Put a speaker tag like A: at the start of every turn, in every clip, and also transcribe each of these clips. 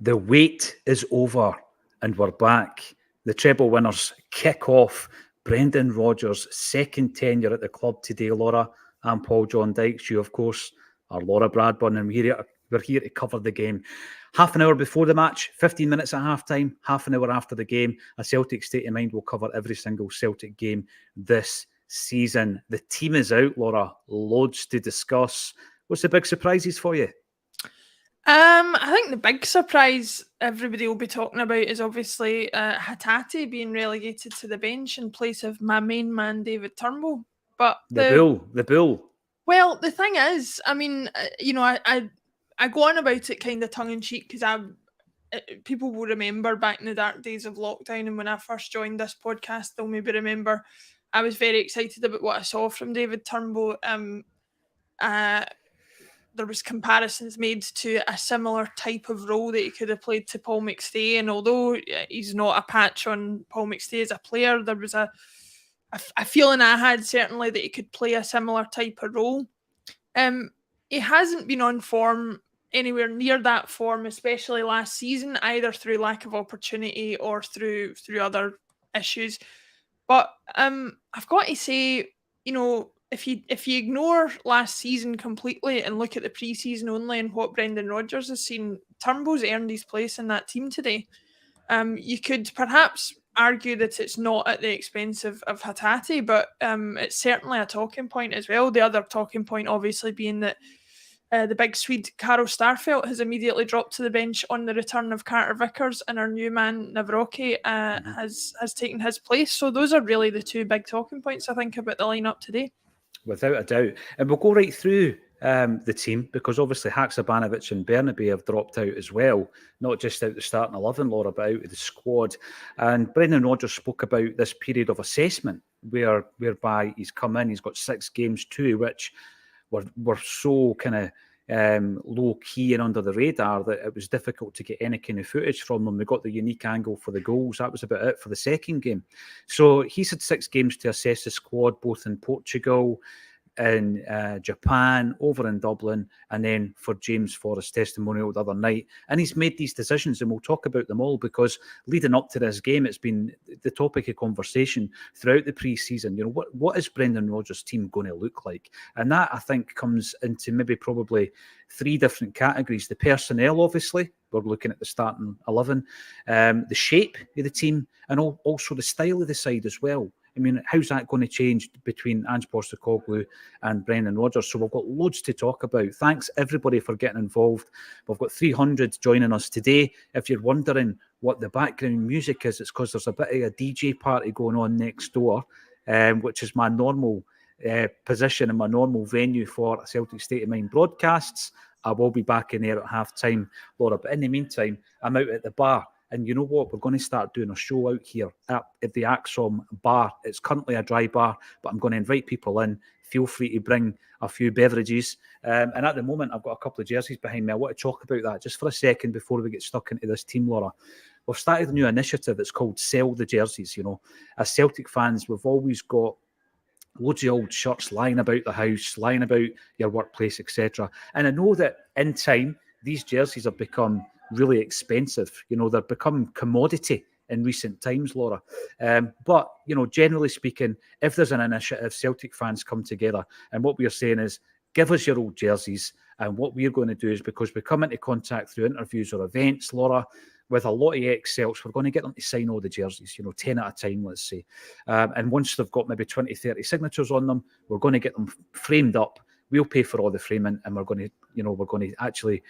A: The wait is over and we're back. The treble winners kick off Brendan Rodgers' second tenure at the club today, Laura. I'm Paul John Dykes. You, of course, are Laura Bradburn, and we're here to cover the game. Half an hour before the match, 15 minutes at half-time, half an hour after the game. A Celtic State of Mind will cover every single Celtic game this season. The team is out, Laura. Loads to discuss. What's the big surprises for you?
B: I think the big surprise everybody will be talking about is obviously Hatate being relegated to the bench in place of my main man, David Turnbull. But
A: the bull.
B: Well, the thing is, I mean, I go on about it kind of tongue-in-cheek because people will remember back in the dark days of lockdown and when I first joined this podcast, they'll maybe remember I was very excited about what I saw from David Turnbull. There was comparisons made to a similar type of role that he could have played to Paul McStay, and although he's not a patch on Paul McStay as a player, there was a feeling I had certainly that he could play a similar type of role. He hasn't been on form anywhere near that form, especially last season, either through lack of opportunity or through other issues. But I've got to say, if you ignore last season completely and look at the pre-season only and what Brendan Rodgers has seen, Turnbull's earned his place in that team today. You could perhaps argue that it's not at the expense of Hatate, but it's certainly a talking point as well. The other talking point obviously being that the big Swede Karl Starfelt has immediately dropped to the bench on the return of Carter Vickers, and our new man Nawrocki has taken his place. So those are really the two big talking points I think about the lineup today.
A: Without a doubt. And we'll go right through the team because obviously Haksabanovic and Bernabe have dropped out as well, not just out the starting 11, Laura, but out of the squad. And Brendan Rodgers spoke about this period of assessment whereby he's come in, he's got 6 games too, which were so kind of low-key and under the radar that it was difficult to get any kind of footage from them. We got the unique angle for the goals. That was about it for the second game. So he's had 6 games to assess the squad, both in Portugal, in Japan, over in Dublin, and then for James Forrest's testimonial the other night. And he's made these decisions, and we'll talk about them all because leading up to this game, it's been the topic of conversation throughout the pre-season. What is Brendan Rodgers' team going to look like? And that, I think, comes into maybe probably 3 different categories. The personnel, obviously, we're looking at the starting 11, the shape of the team, and also the style of the side as well. I mean, how's that going to change between Ange Postecoglou and Brendan Rodgers? So we've got loads to talk about. Thanks, everybody, for getting involved. We've got 300 joining us today. If you're wondering what the background music is, it's because there's a bit of a DJ party going on next door, which is my normal position and my normal venue for Celtic State of Mind broadcasts. I will be back in there at half-time, Laura. But in the meantime, I'm out at the bar. And you know what? We're going to start doing a show out here at the Acsom bar. It's currently a dry bar, but I'm going to invite people in. Feel free to bring a few beverages. And at the moment, I've got a couple of jerseys behind me. I want to talk about that just for a second before we get stuck into this team, Laura. We've started a new initiative. It's called Sell the Jerseys. As Celtic fans, we've always got loads of old shirts lying about the house, lying about your workplace, etc. And I know that in time, these jerseys have become really expensive. They've become commodity in recent times, Laura. But, generally speaking, if there's an initiative, Celtic fans come together. And what we're saying is, give us your old jerseys. And what we're going to do is, because we come into contact through interviews or events, Laura, with a lot of ex-Celts, we're going to get them to sign all the jerseys, 10 at a time, let's say. And once they've got maybe 20, 30 signatures on them, we're going to get them framed up. We'll pay for all the framing, and we're going to actually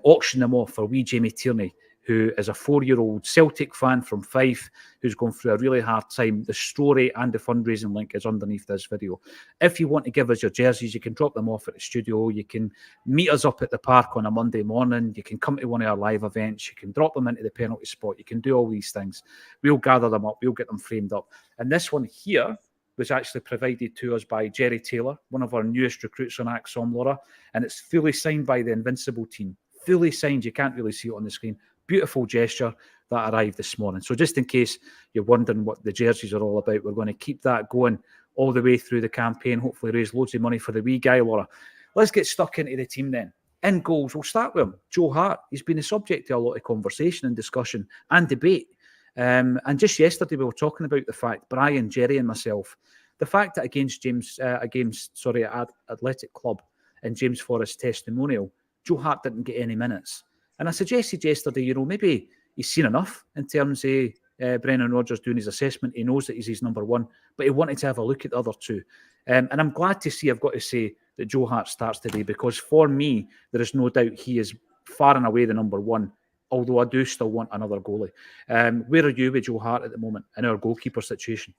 A: auction them off for wee Jamie Tierney, who is a 4-year-old Celtic fan from Fife who's going through a really hard time. The story and the fundraising link is underneath this video. If you want to give us your jerseys, you can drop them off at the studio. You can meet us up at the park on a Monday morning. You can come to one of our live events. You can drop them into the penalty spot. You can do all these things. We'll gather them up. We'll get them framed up. And this one here was actually provided to us by Jerry Taylor, one of our newest recruits on Acsom, Laura, and it's fully signed by the Invincible team. Fully signed. You can't really see it on the screen. Beautiful gesture that arrived this morning. So just in case you're wondering what the jerseys are all about, we're going to keep that going all the way through the campaign, hopefully raise loads of money for the wee guy, Laura. Let's get stuck into the team then. In goals, we'll start with him. Joe Hart. He's been the subject to a lot of conversation and discussion and debate. And just yesterday, we were talking about the fact, Brian, Jerry and myself, the fact that against Athletic Club and James Forrest's testimonial, Joe Hart didn't get any minutes. And I suggested yesterday, maybe he's seen enough in terms of Brendan Rodgers doing his assessment. He knows that he's his number one, but he wanted to have a look at the other two. And I'm glad to see, I've got to say, that Joe Hart starts today, because for me, there is no doubt he is far and away the number one, although I do still want another goalie. Where are you with Joe Hart at the moment in our goalkeeper situation?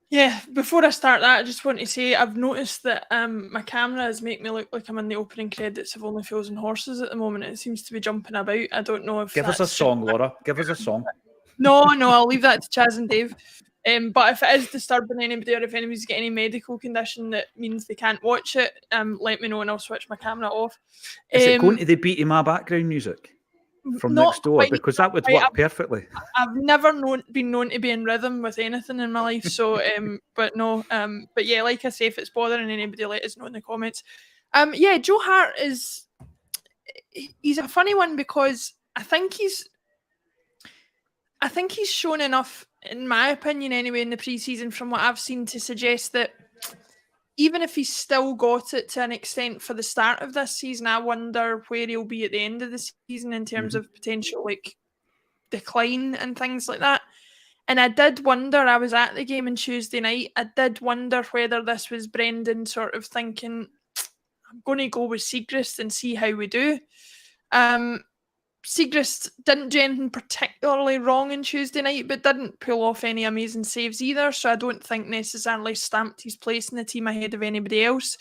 B: Yeah, before I start that, I just want to say I've noticed that my camera is making me look like I'm in the opening credits of Only Fools and Horses at the moment. It seems to be jumping about. I don't know if
A: Give us a song, Laura. Give us a song.
B: No, I'll leave that to Chaz and Dave. But if it is disturbing anybody, or if anybody's got any medical condition that means they can't watch it, let me know and I'll switch my camera off.
A: Is it going to the beat of my background music from next door?
B: Quite,
A: because that would work perfectly.
B: I've never been known to be in rhythm with anything in my life. So, but yeah, like I say, if it's bothering anybody, let us know in the comments. Yeah, Joe Hart he's a funny one, because I think he's shown enough, in my opinion anyway, in the pre-season from what I've seen, to suggest that even if he's still got it to an extent for the start of this season, I wonder where he'll be at the end of the season in terms of potential decline and things like that. And I did wonder, I was at the game on Tuesday night, I did wonder whether this was Brendan sort of thinking, I'm going to go with Siegrist and see how we do. Siegrist didn't do anything particularly wrong on Tuesday night, but didn't pull off any amazing saves either. So I don't think necessarily stamped his place in the team ahead of anybody else.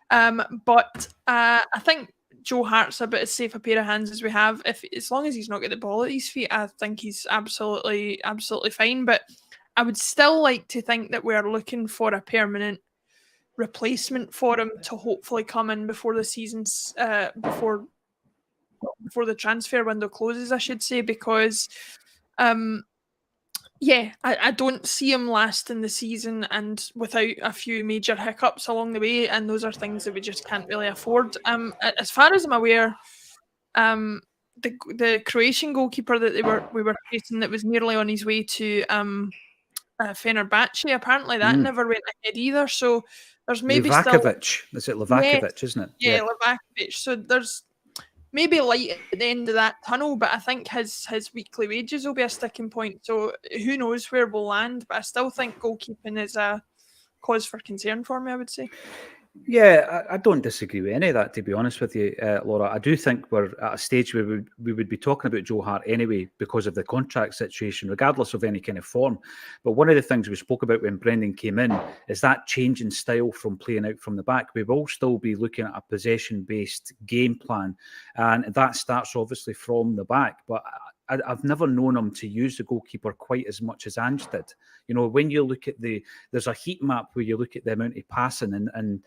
B: But I think Joe Hart's about as safe a pair of hands as we have. As long as he's not got the ball at his feet, I think he's absolutely fine. But I would still like to think that we're looking for a permanent replacement for him to hopefully come in before the season's before the transfer window closes, I should say, because I don't see him lasting the season and without a few major hiccups along the way, and those are things that we just can't really afford. As far as I'm aware, the Croatian goalkeeper that we were facing, that was nearly on his way to Fenerbahce, apparently that never went ahead either. So there's maybe
A: Livakovic. Is it Livakovic, isn't it?
B: Yeah, Livakovic. So there's maybe light at the end of that tunnel, but I think his weekly wages will be a sticking point. So who knows where we'll land, but I still think goalkeeping is a cause for concern for me, I would say.
A: Yeah, I don't disagree with any of that, to be honest with you, Laura. I do think we're at a stage where we would be talking about Joe Hart anyway because of the contract situation, regardless of any kind of form. But one of the things we spoke about when Brendan came in is that change in style from playing out from the back. We will still be looking at a possession-based game plan, and that starts obviously from the back. But I've never known him to use the goalkeeper quite as much as Ange did. When you look at there's a heat map where you look at the amount of passing and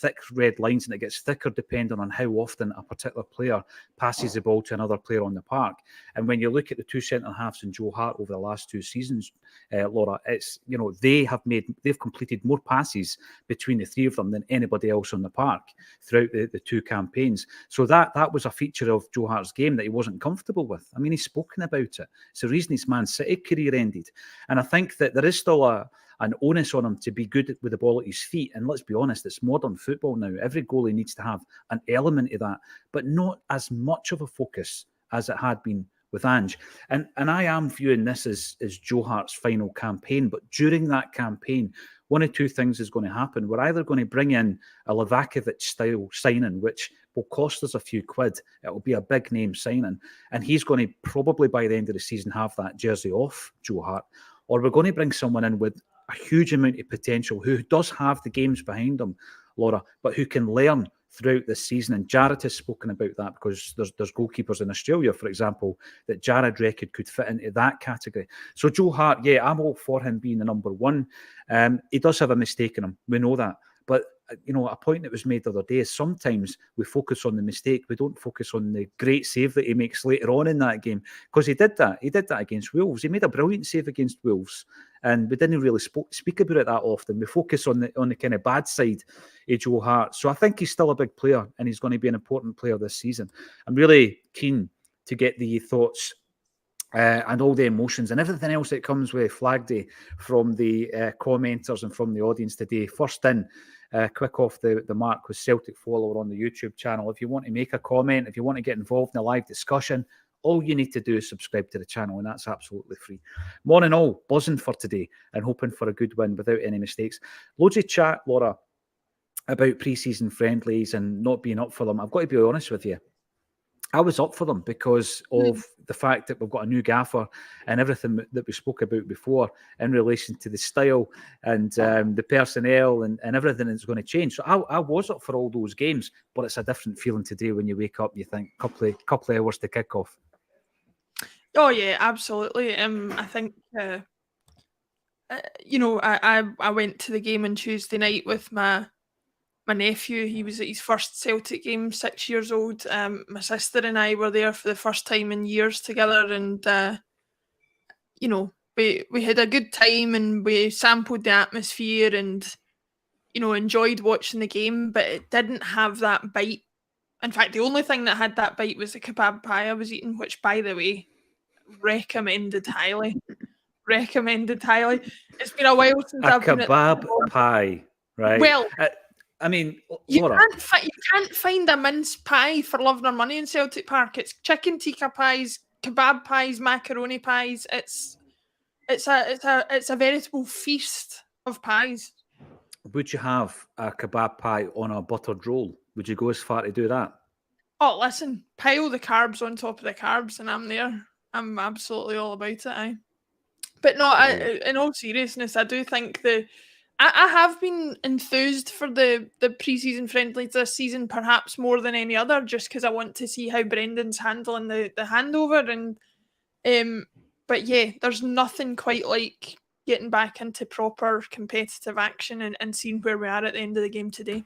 A: thick red lines, and it gets thicker depending on how often a particular player passes the ball to another player on the park. And when you look at the two centre halves in Joe Hart over the last two seasons, Laura, it's they've completed more passes between the three of them than anybody else on the park throughout the two campaigns. So that was a feature of Joe Hart's game that he wasn't comfortable with. I mean, he's spoken about it. It's the reason his Man City career ended. And I think that there is still an onus on him to be good with the ball at his feet. And let's be honest, it's modern football now. Every goalie needs to have an element of that, but not as much of a focus as it had been with Ange. And I am viewing this as Joe Hart's final campaign. But during that campaign, one of two things is going to happen. We're either going to bring in a Livakovic-style signing, which will cost us a few quid. It will be a big name signing. And he's going to probably, by the end of the season, have that jersey off, Joe Hart. Or we're going to bring someone in with a huge amount of potential, who does have the games behind him, Laura, but who can learn throughout this season. And Jared has spoken about that, because there's goalkeepers in Australia, for example, that Jared reckoned could fit into that category. So Joe Hart, yeah, I'm all for him being the number one. He does have a mistake in him. We know that. But a point that was made the other day is sometimes we focus on the mistake. We don't focus on the great save that he makes later on in that game, because he did that. He did that against Wolves. He made a brilliant save against Wolves, and we didn't really speak about it that often. We focus on the kind of bad side of Joe Hart. So I think he's still a big player, and he's going to be an important player this season. I'm really keen to get the thoughts and all the emotions and everything else that comes with Flag Day from the commenters and from the audience today. First in, quick off the mark, was Celtic follower on the YouTube channel. If you want to make a comment, if you want to get involved in a live discussion, all you need to do is subscribe to the channel, and that's absolutely free. Morning all, buzzing for today and hoping for a good win without any mistakes. Loads of chat, Laura, about pre-season friendlies and not being up for them. I've got to be honest with you. I was up for them because of the fact that we've got a new gaffer and everything that we spoke about before in relation to the style and the personnel and everything that's going to change. So I was up for all those games, but it's a different feeling today when you wake up, you think, couple of hours to kick off.
B: Oh, yeah, absolutely. I think, I went to the game on Tuesday night with my nephew. He was at his first Celtic game, 6 years old. My sister and I were there for the first time in years together, and we had a good time and we sampled the atmosphere and enjoyed watching the game, but it didn't have that bite. In fact, the only thing that had that bite was the kebab pie I was eating, which, by the way, recommended highly. It's been a while since I've been at
A: kebab pie, right?
B: Well,
A: I mean,
B: you
A: Laura,
B: can't find a mince pie for love nor money in Celtic Park. It's chicken tikka pies, kebab pies, macaroni pies. It's a veritable feast of pies.
A: would you have a kebab pie on a buttered roll? Would you go as far to do that?
B: Oh, listen, pile the carbs on top of the carbs, and I'm there. I'm absolutely all about it. But no, in all seriousness, I do think I have been enthused for the pre-season friendlies this season, perhaps more than any other, just because I want to see how Brendan's handling the handover. And but yeah, there's nothing quite like getting back into proper competitive action and seeing where we are at the end of the game today.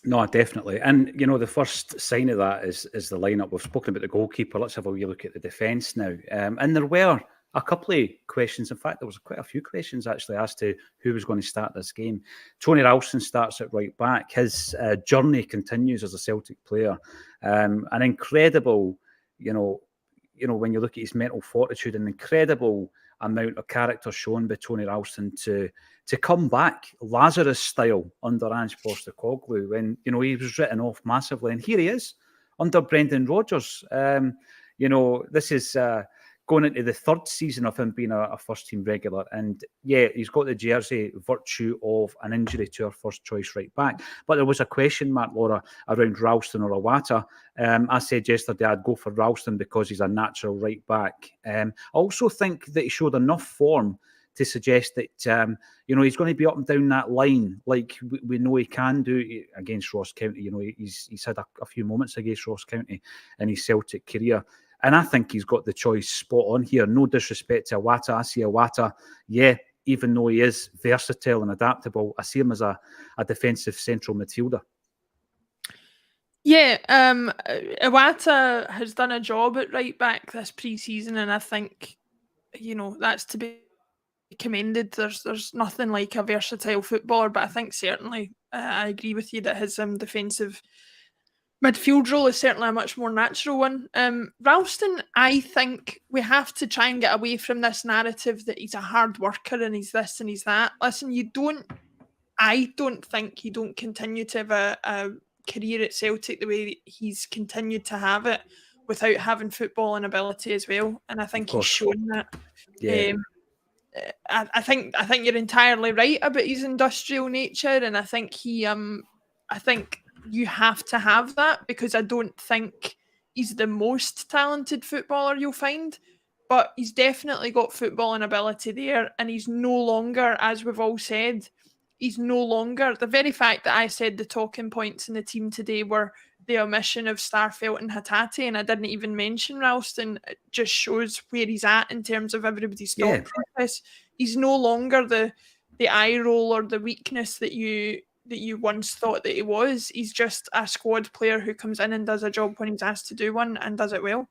A: No, definitely. And, the first sign of that is the lineup. We've spoken about the goalkeeper. Let's have a wee look at the defence now. And there were a couple of questions. In fact, there was quite a few questions actually as to who was going to start this game. Tony Ralston starts at right back. His journey continues as a Celtic player. An incredible, when you look at his mental fortitude, an incredible amount of character shown by Tony Ralston to come back Lazarus style under Ange Postecoglou when he was written off massively, and here he is under Brendan Rodgers. This is going into the third season of him being a first team regular, and yeah, he's got the jersey virtue of an injury to our first choice right back. But there was a question mark, Laura, around Ralston or Iwata. I said yesterday I'd go for Ralston because he's a natural right back. I also think that he showed enough form to suggest that he's going to be up and down that line like we know he can do against Ross County. He's had a few moments against Ross County in his Celtic career. And I think he's got the choice spot on here. No disrespect to Iwata. I see Iwata, even though he is versatile and adaptable, I see him as a defensive central midfielder.
B: Yeah, Iwata has done a job at right back this pre-season, and I think, that's to be commended. There's nothing like a versatile footballer, but I think certainly I agree with you that his defensive midfield role is certainly a much more natural one. Ralston, I think we have to try and get away from this narrative that he's a hard worker and he's this and he's that. Listen, I don't think he don't continue to have a career at Celtic the way he's continued to have it without having footballing ability as well. And I think he's shown that.
A: Yeah.
B: I think you're entirely right about his industrial nature, and I think you have to have that, because I don't think he's the most talented footballer you'll find, but he's definitely got footballing ability there, and he's no longer, as we've all said, the very fact that I said the talking points in the team today were the omission of Starfelt and Hatate, and I didn't even mention Ralston. It just shows where he's at in terms of everybody's thought process. He's no longer the eye roll or the weakness that you you once thought that he was. He's just a squad player who comes in and does a job when he's asked to do one and does it well.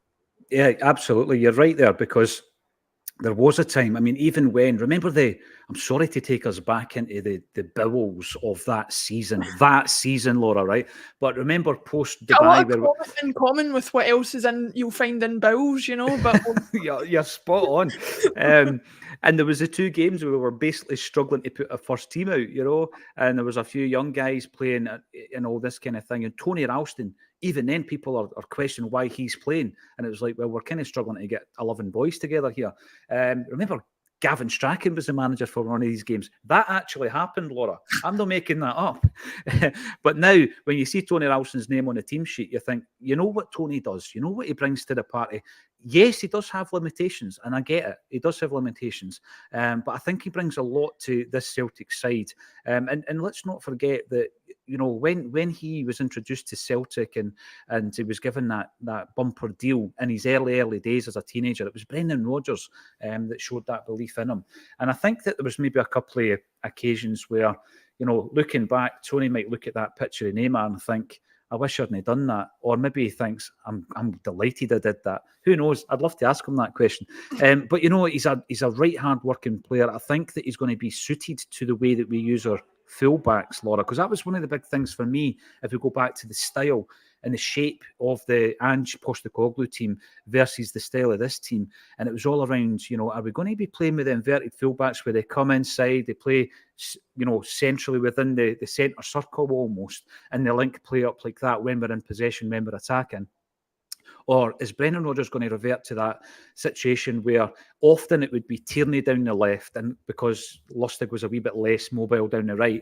A: Yeah, absolutely. You're right there, because there was a time, I mean, even when, remember I'm sorry to take us back into the bowels of that season, Laura, right? But remember post-Dubai...
B: A lot of in common with what else is you'll find in bowls, but...
A: you're spot on. And there was the 2 games where we were basically struggling to put a first team out, and there was a few young guys playing and all this kind of thing. And Tony Ralston, even then people are questioning why he's playing. And it was like, well, we're kind of struggling to get 11 boys together here. Remember, Gavin Strachan was the manager for one of these games. That actually happened, Laura. I'm not making that up. But now, when you see Tony Ralston's name on the team sheet, you think, you know what Tony does? You know what he brings to the party? Yes, he does have limitations, and I get it. He does have limitations. But I think he brings a lot to this Celtic side. And let's not forget that, when he was introduced to Celtic and he was given that bumper deal in his early days as a teenager, it was Brendan Rodgers that showed that belief in him. And I think that there was maybe a couple of occasions where, looking back, Tony might look at that picture of Neymar and think, I wish I hadn't done that. Or maybe he thinks, I'm delighted I did that. Who knows? I'd love to ask him that question. But he's a right hard-working player. I think that he's going to be suited to the way that we use our fullbacks, Laura, because that was one of the big things for me, if we go back to the style and the shape of the Ange Postecoglou team versus the style of this team. And it was all around, are we going to be playing with the inverted fullbacks where they come inside, they play, centrally within the centre circle almost, and they link play up like that when we're in possession, when we're attacking? Or is Brendan Rodgers going to revert to that situation where often it would be Tierney down the left, and because Lustig was a wee bit less mobile down the right,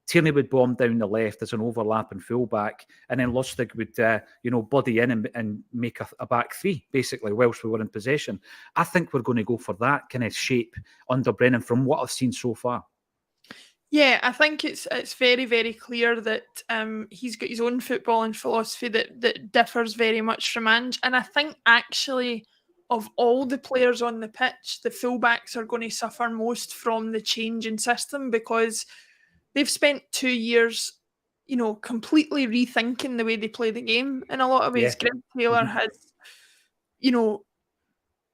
A: Tierney would bomb down the left as an overlapping fullback, and then Lustig would, buddy in and make a back three, basically, whilst we were in possession. I think we're going to go for that kind of shape under Brennan from what I've seen so far.
B: Yeah, I think it's very, very clear that he's got his own footballing philosophy that differs very much from Ange. And I think actually of all the players on the pitch, the fullbacks are going to suffer most from the change in system, because they've spent 2 years, completely rethinking the way they play the game in a lot of ways.
A: Yeah.
B: Greg Taylor has,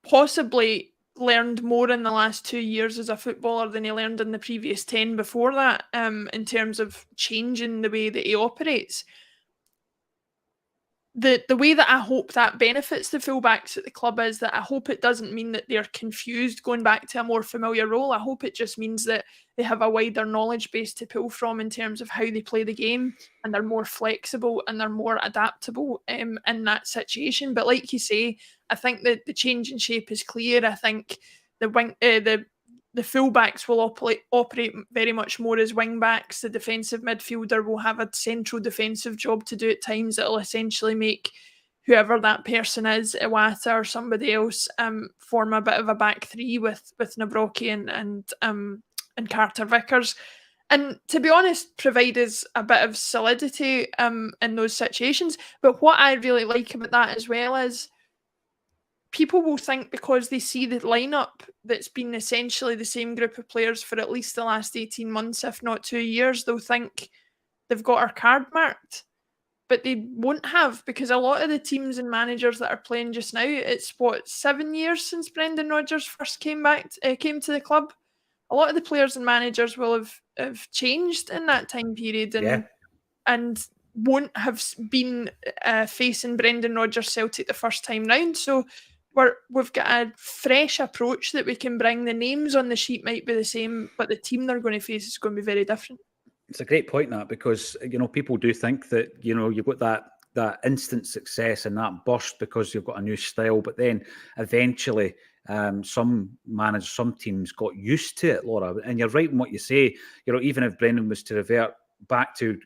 B: possibly learned more in the last 2 years as a footballer than he learned in the previous 10 before that, in terms of changing the way that he operates. The way that I hope that benefits the fullbacks at the club is that I hope it doesn't mean that they're confused going back to a more familiar role. I hope it just means that they have a wider knowledge base to pull from in terms of how they play the game, and they're more flexible and they're more adaptable in that situation. But like you say, I think that the change in shape is clear. I think the fullbacks will operate very much more as wing-backs. The defensive midfielder will have a central defensive job to do at times that will essentially make whoever that person is, Iwata or somebody else, form a bit of a back three with Nawrocki and Carter Vickers. And to be honest, provide us a bit of solidity in those situations. But what I really like about that as well is people will think, because they see the lineup that's been essentially the same group of players for at least the last 18 months, if not 2 years, they'll think they've got our card marked. But they won't have, because a lot of the teams and managers that are playing just now, it's 7 years since Brendan Rodgers first came to the club. A lot of the players and managers will have changed in that time period, and won't have been facing Brendan Rodgers Celtic the first time round. So we've got a fresh approach that we can bring. The names on the sheet might be the same, but the team they're going to face is going to be very different.
A: It's a great point, that, because people do think that you've got that instant success and that burst because you've got a new style, but then eventually some managers, some teams got used to it, Laura. And you're right in what you say. Even if Brendan was to revert back to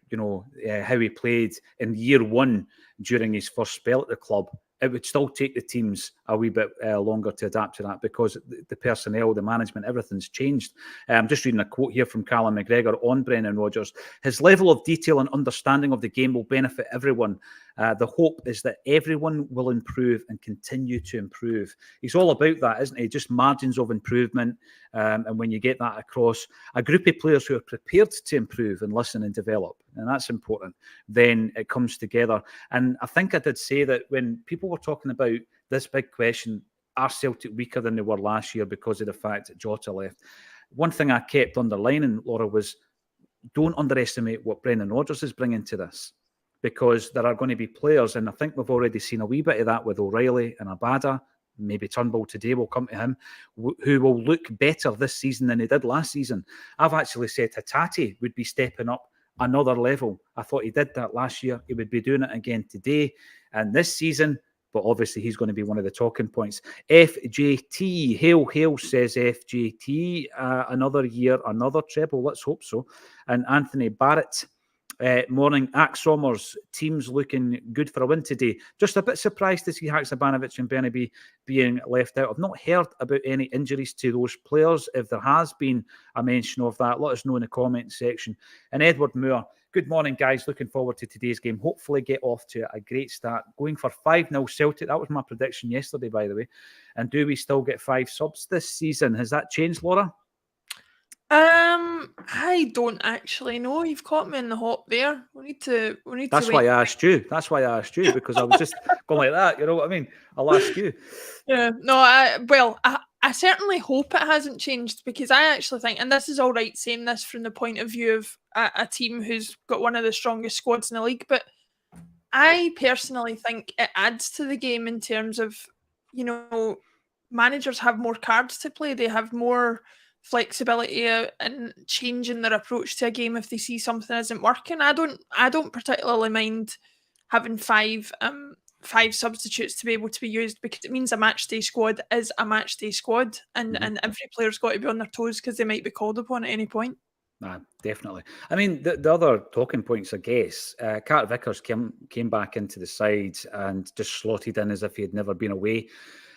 A: how he played in year one during his first spell at the club, it would still take the teams a wee bit longer to adapt to that because the personnel, the management, everything's changed. I'm just reading a quote here from Callum McGregor on Brendan Rodgers. His level of detail and understanding of the game will benefit everyone. The hope is that everyone will improve and continue to improve. He's all about that, isn't he? Just margins of improvement. And when you get that across a group of players who are prepared to improve and listen and develop, and that's important, then it comes together. And I think I did say that when people were talking about this big question, are Celtic weaker than they were last year because of the fact that Jota left? One thing I kept underlining, Laura, was don't underestimate what Brendan Rodgers is bringing to this, because there are going to be players, and I think we've already seen a wee bit of that with O'Reilly and Abada, maybe Turnbull today, will come to him, who will look better this season than he did last season. I've actually said Hatate would be stepping up another level. I thought he did that last year. He would be doing it again today and this season, but obviously he's going to be one of the talking points. FJT, hail, says FJT. Another year, another treble. Let's hope so. And Anthony Barrett, morning, Acsomers, teams looking good for a win today. Just a bit surprised to see Haksabanovic and Bernabe being left out. I've not heard about any injuries to those players. If there has been a mention of that, let us know in the comment section. And Edward Moore, good morning, guys. Looking forward to today's game. Hopefully get off to a great start. Going for 5-0 Celtic. That was my prediction yesterday, by the way. And do we still get 5 subs this season? Has that changed, Laura?
B: I don't actually know. You've caught me in the hop there. We need to.
A: That's why I asked you. That's why I asked you, because I was just going like that. You know what I mean? I'll ask you.
B: Yeah. No. I certainly hope it hasn't changed, because I actually think, and this is all right saying this from the point of view of a team who's got one of the strongest squads in the league, but I personally think it adds to the game in terms of, managers have more cards to play. They have more flexibility and changing their approach to a game if they see something isn't working. I don't particularly mind having five substitutes to be able to be used, because it means a match day squad is a match day squad, and every player's got to be on their toes because they might be called upon at any point.
A: Definitely. I mean, the other talking points, I guess, Carter Vickers came back into the side and just slotted in as if he had never been away.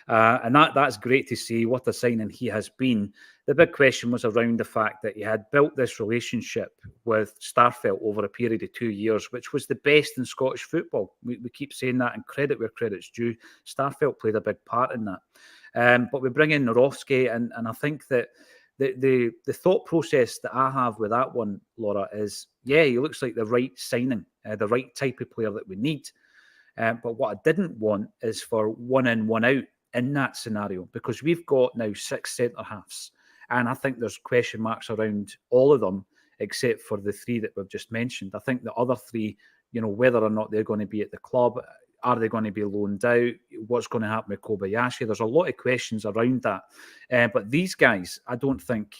A: And that's great to see. What a signing he has been. The big question was around the fact that he had built this relationship with Starfelt over a period of 2 years, which was the best in Scottish football. We keep saying that, and credit where credit's due. Starfelt played a big part in that. But we bring in Norowski, and I think that the thought process that I have with that one, Laura, is, he looks like the right signing, the right type of player that we need. But what I didn't want is for one in, one out in that scenario, because we've got now 6 centre-halves. And I think there's question marks around all of them, except for the 3 that we've just mentioned. I think the other 3, whether or not they're going to be at the club, are they going to be loaned out? What's going to happen with Kobayashi? There's a lot of questions around that. But these guys, I don't think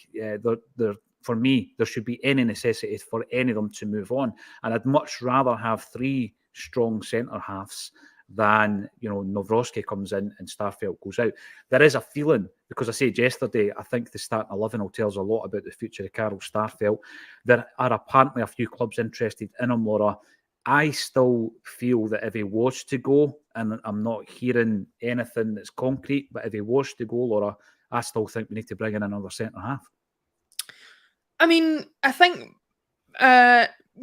A: for me, there should be any necessity for any of them to move on. And I'd much rather have 3 strong centre-halves than, Nawrocki comes in and Starfelt goes out. There is a feeling, because I said yesterday, I think the starting 11 will tell us a lot about the future of Carl Starfelt. There are apparently a few clubs interested in him, Laura. I still feel that if he was to go, and I'm not hearing anything that's concrete, but if he was to go, Laura, I still think we need to bring in another centre-half.
B: I mean, I think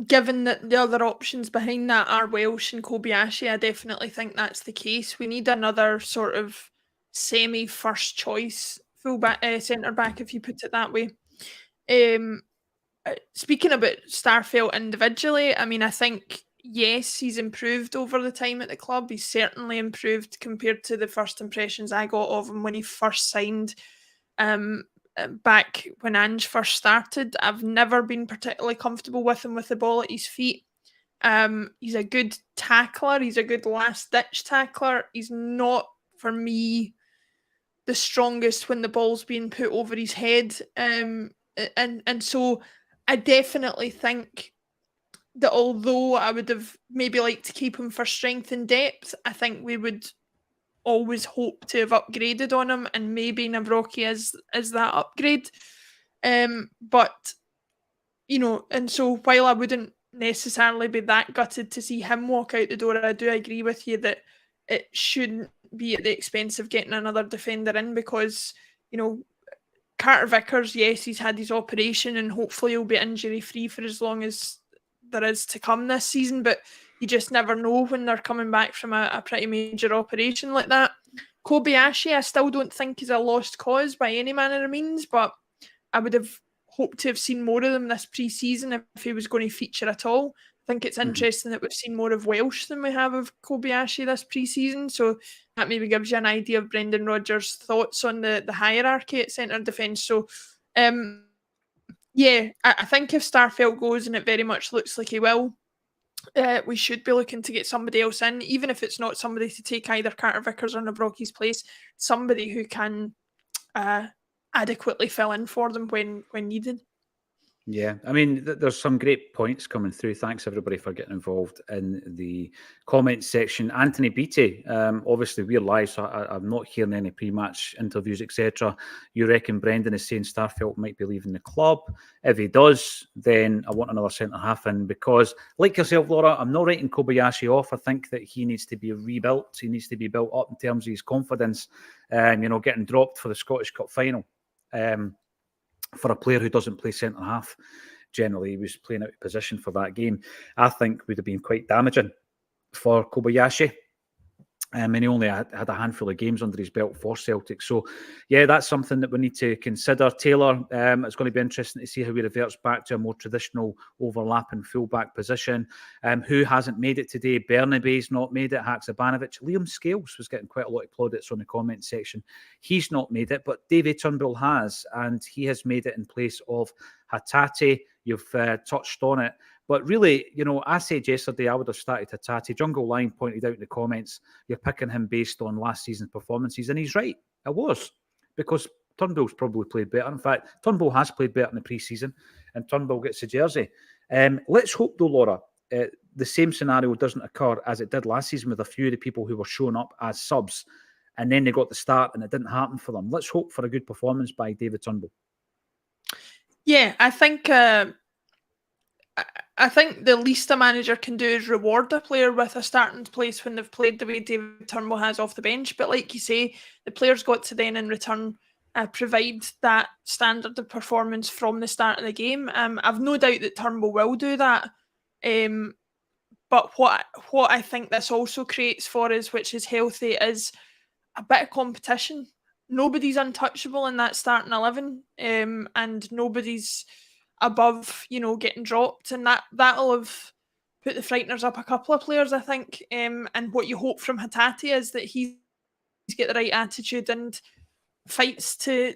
B: given that the other options behind that are Welsh and Kobayashi, I definitely think that's the case. We need another sort of semi-first choice centre-back, if you put it that way. Speaking about Starfelt individually, I mean, I think, yes, he's improved over the time at the club. He's certainly improved compared to the first impressions I got of him when he first signed back when Ange first started. I've never been particularly comfortable with him with the ball at his feet. He's a good tackler. He's a good last-ditch tackler. He's not, for me, the strongest when the ball's being put over his head. And so I definitely think that although I would have maybe liked to keep him for strength and depth, I think we would always hope to have upgraded on him, and maybe Nawrocki is that upgrade. But, and so while I wouldn't necessarily be that gutted to see him walk out the door, I do agree with you that it shouldn't be at the expense of getting another defender in, because, you know, Carter Vickers, yes, he's had his operation and hopefully he'll be injury free for as long as there is to come this season, but you just never know when they're coming back from a pretty major operation like that. Kobayashi, I still don't think is a lost cause by any manner of means, but I would have hoped to have seen more of them this pre-season if he was going to feature at all. I think it's interesting that we've seen more of Welsh than we have of Kobayashi this pre-season, so that maybe gives you an idea of Brendan Rodgers' thoughts on the hierarchy at centre defence. So, yeah, I think if Starfelt goes, and it very much looks like he will, we should be looking to get somebody else in, even if it's not somebody to take either Carter Vickers or Nabrocky's place, somebody who can adequately fill in for them when needed.
A: Yeah, I mean, there's some great points coming through. Thanks, everybody, for getting involved in the comments section. Anthony Beattie, obviously, we're live, so I'm not hearing any pre-match interviews, etc. You reckon Brendan is saying Starfelt might be leaving the club? If he does, then I want another centre-half in, because, like yourself, Laura, I'm not writing Kobayashi off. I think that he needs to be rebuilt. He needs to be built up in terms of his confidence, getting dropped for the Scottish Cup final. For a player who doesn't play centre-half, generally he was playing out of position for that game, I think would have been quite damaging for Kobayashi. And he only had a handful of games under his belt for Celtic. So, yeah, that's something that we need to consider. Taylor, it's going to be interesting to see how he reverts back to a more traditional overlapping fullback position. Who hasn't made it today? Bernabe's not made it. Haksabanovic. Liam Scales was getting quite a lot of plaudits on the comment section. He's not made it, but Davy Turnbull has, and he has made it in place of Hatate. You've touched on it. But really, I said yesterday I would have started Hatate. Jungle Line pointed out in the comments, you're picking him based on last season's performances. And he's right. I was. Because Turnbull's probably played better. In fact, Turnbull has played better in the pre-season. And Turnbull gets the jersey. Let's hope, though, Laura, the same scenario doesn't occur as it did last season with a few of the people who were showing up as subs. And then they got the start and it didn't happen for them. Let's hope for a good performance by David Turnbull.
B: Yeah, I think the least a manager can do is reward a player with a starting place when they've played the way David Turnbull has off the bench. But like you say, the player's got to then in return provide that standard of performance from the start of the game. I've no doubt that Turnbull will do that. But what I think this also creates for us, which is healthy, is a bit of competition. Nobody's untouchable in that starting 11, and nobody's above, getting dropped, and that'll have put the frighteners up a couple of players, I think. And what you hope from Hatate is that he's got the right attitude and fights to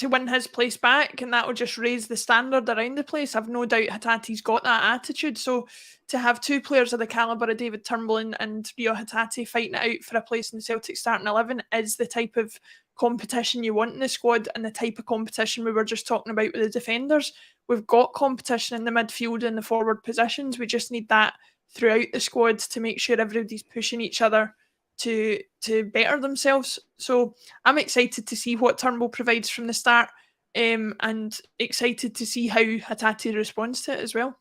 B: win his place back, and that will just raise the standard around the place. I've no doubt Hatate's got that attitude. So to have two players of the calibre of David Turnbull and Rio Hatate fighting it out for a place in the Celtic starting 11 is the type of competition you want in the squad, and the type of competition we were just talking about with the defenders. We've got competition in the midfield and the forward positions. We just need that throughout the squad to make sure everybody's pushing each other to better themselves. So I'm excited to see what Turnbull provides from the start, and excited to see how Hatate responds to it as well.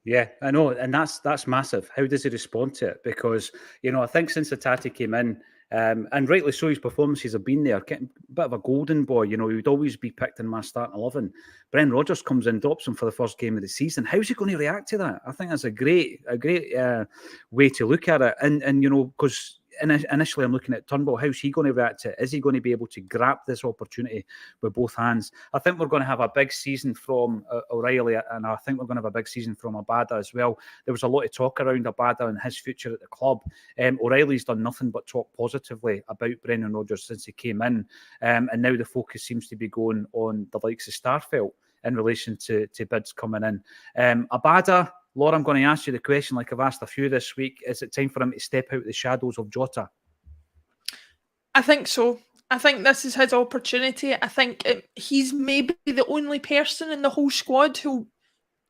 A: Yeah, I know, and that's massive. How does he respond to it? Because, I think since Hatate came in, and rightly so, his performances have been there, getting a bit of a golden boy. He would always be picked in my starting 11. Brendan Rodgers comes in, drops him for the first game of the season. How's he going to react to that? I think that's a great way to look at it. And because initially I'm looking at Turnbull, how's he going to react to it? Is he going to be able to grab this opportunity with both hands? I think we're going to have a big season from O'Reilly, and I think we're going to have a big season from Abada as well. There was a lot of talk around Abada and his future at the club. O'Reilly's done nothing but talk positively about Brendan Rodgers since he came in, and now the focus seems to be going on the likes of Starfelt in relation to bids coming in. Abada, Laura, I'm going to ask you the question like I've asked a few this week. Is it time for him to step out of the shadows of Jota?
B: I think so. I think this is his opportunity. I think he's maybe the only person in the whole squad who,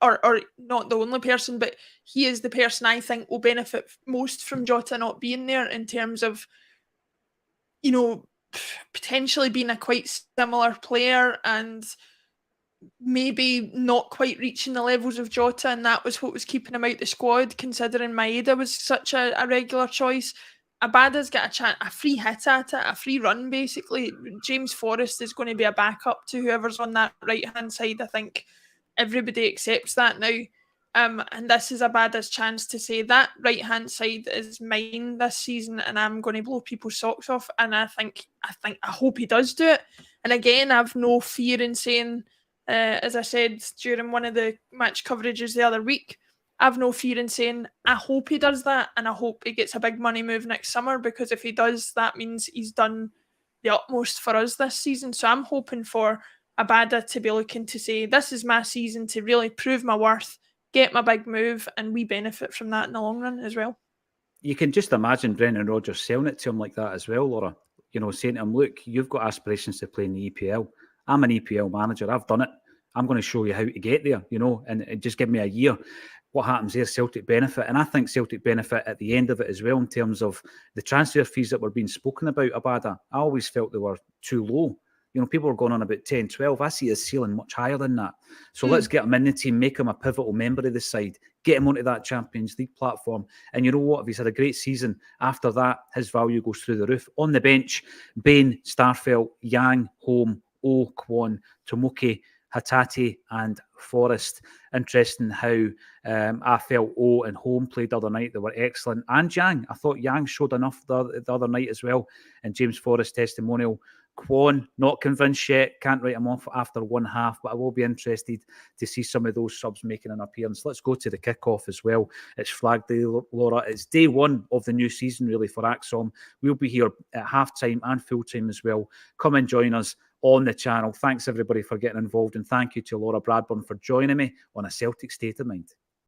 B: or not the only person, but he is the person I think will benefit most from Jota not being there, in terms of, potentially being a quite similar player and maybe not quite reaching the levels of Jota, and that was what was keeping him out the squad, considering Maeda was such a regular choice. Abada's got a free hit at it, a free run basically. James Forrest is going to be a backup to whoever's on that right-hand side. I think everybody accepts that now. And this is Abada's chance to say that right-hand side is mine this season and I'm going to blow people's socks off. And I hope he does do it. And again, I've no fear in saying, as I said during one of the match coverages the other week, I've no fear in saying I hope he does that and I hope he gets a big money move next summer, because if he does, that means he's done the utmost for us this season. So I'm hoping for Abada to be looking to say, this is my season to really prove my worth, get my big move, and we benefit from that in the long run as well.
A: You can just imagine Brendan Rodgers selling it to him like that as well, Laura. You know, saying to him, look, you've got aspirations to play in the EPL. I'm an EPL manager. I've done it. I'm going to show you how to get there, you know, and just give me a year. What happens there, Celtic benefit. And I think Celtic benefit at the end of it as well in terms of the transfer fees that were being spoken about Abada. I always felt they were too low. You know, people were going on about 10, 12. I see his ceiling much higher than that. So let's get him in the team, make him a pivotal member of the side, get him onto that Champions League platform. And you know what? If he's had a great season, after that, his value goes through the roof. On the bench, Bain, Starfelt, Yang, Holm, O, Kwon, Tomoki, Hatate and Forrest. Interesting how I felt O and Holm played the other night. They were excellent. And Yang. I thought Yang showed enough the other night as well. And James Forrest testimonial. Kwon, not convinced yet. Can't write him off after one half, but I will be interested to see some of those subs making an appearance. Let's go to the kickoff as well. It's Flag Day, Laura. It's day one of the new season, really, for Acsom. We'll be here at half-time and full-time as well. Come and join us on the channel. Thanks, everybody, for getting involved, and thank you to Laura Bradburn for joining me on A Celtic State of Mind.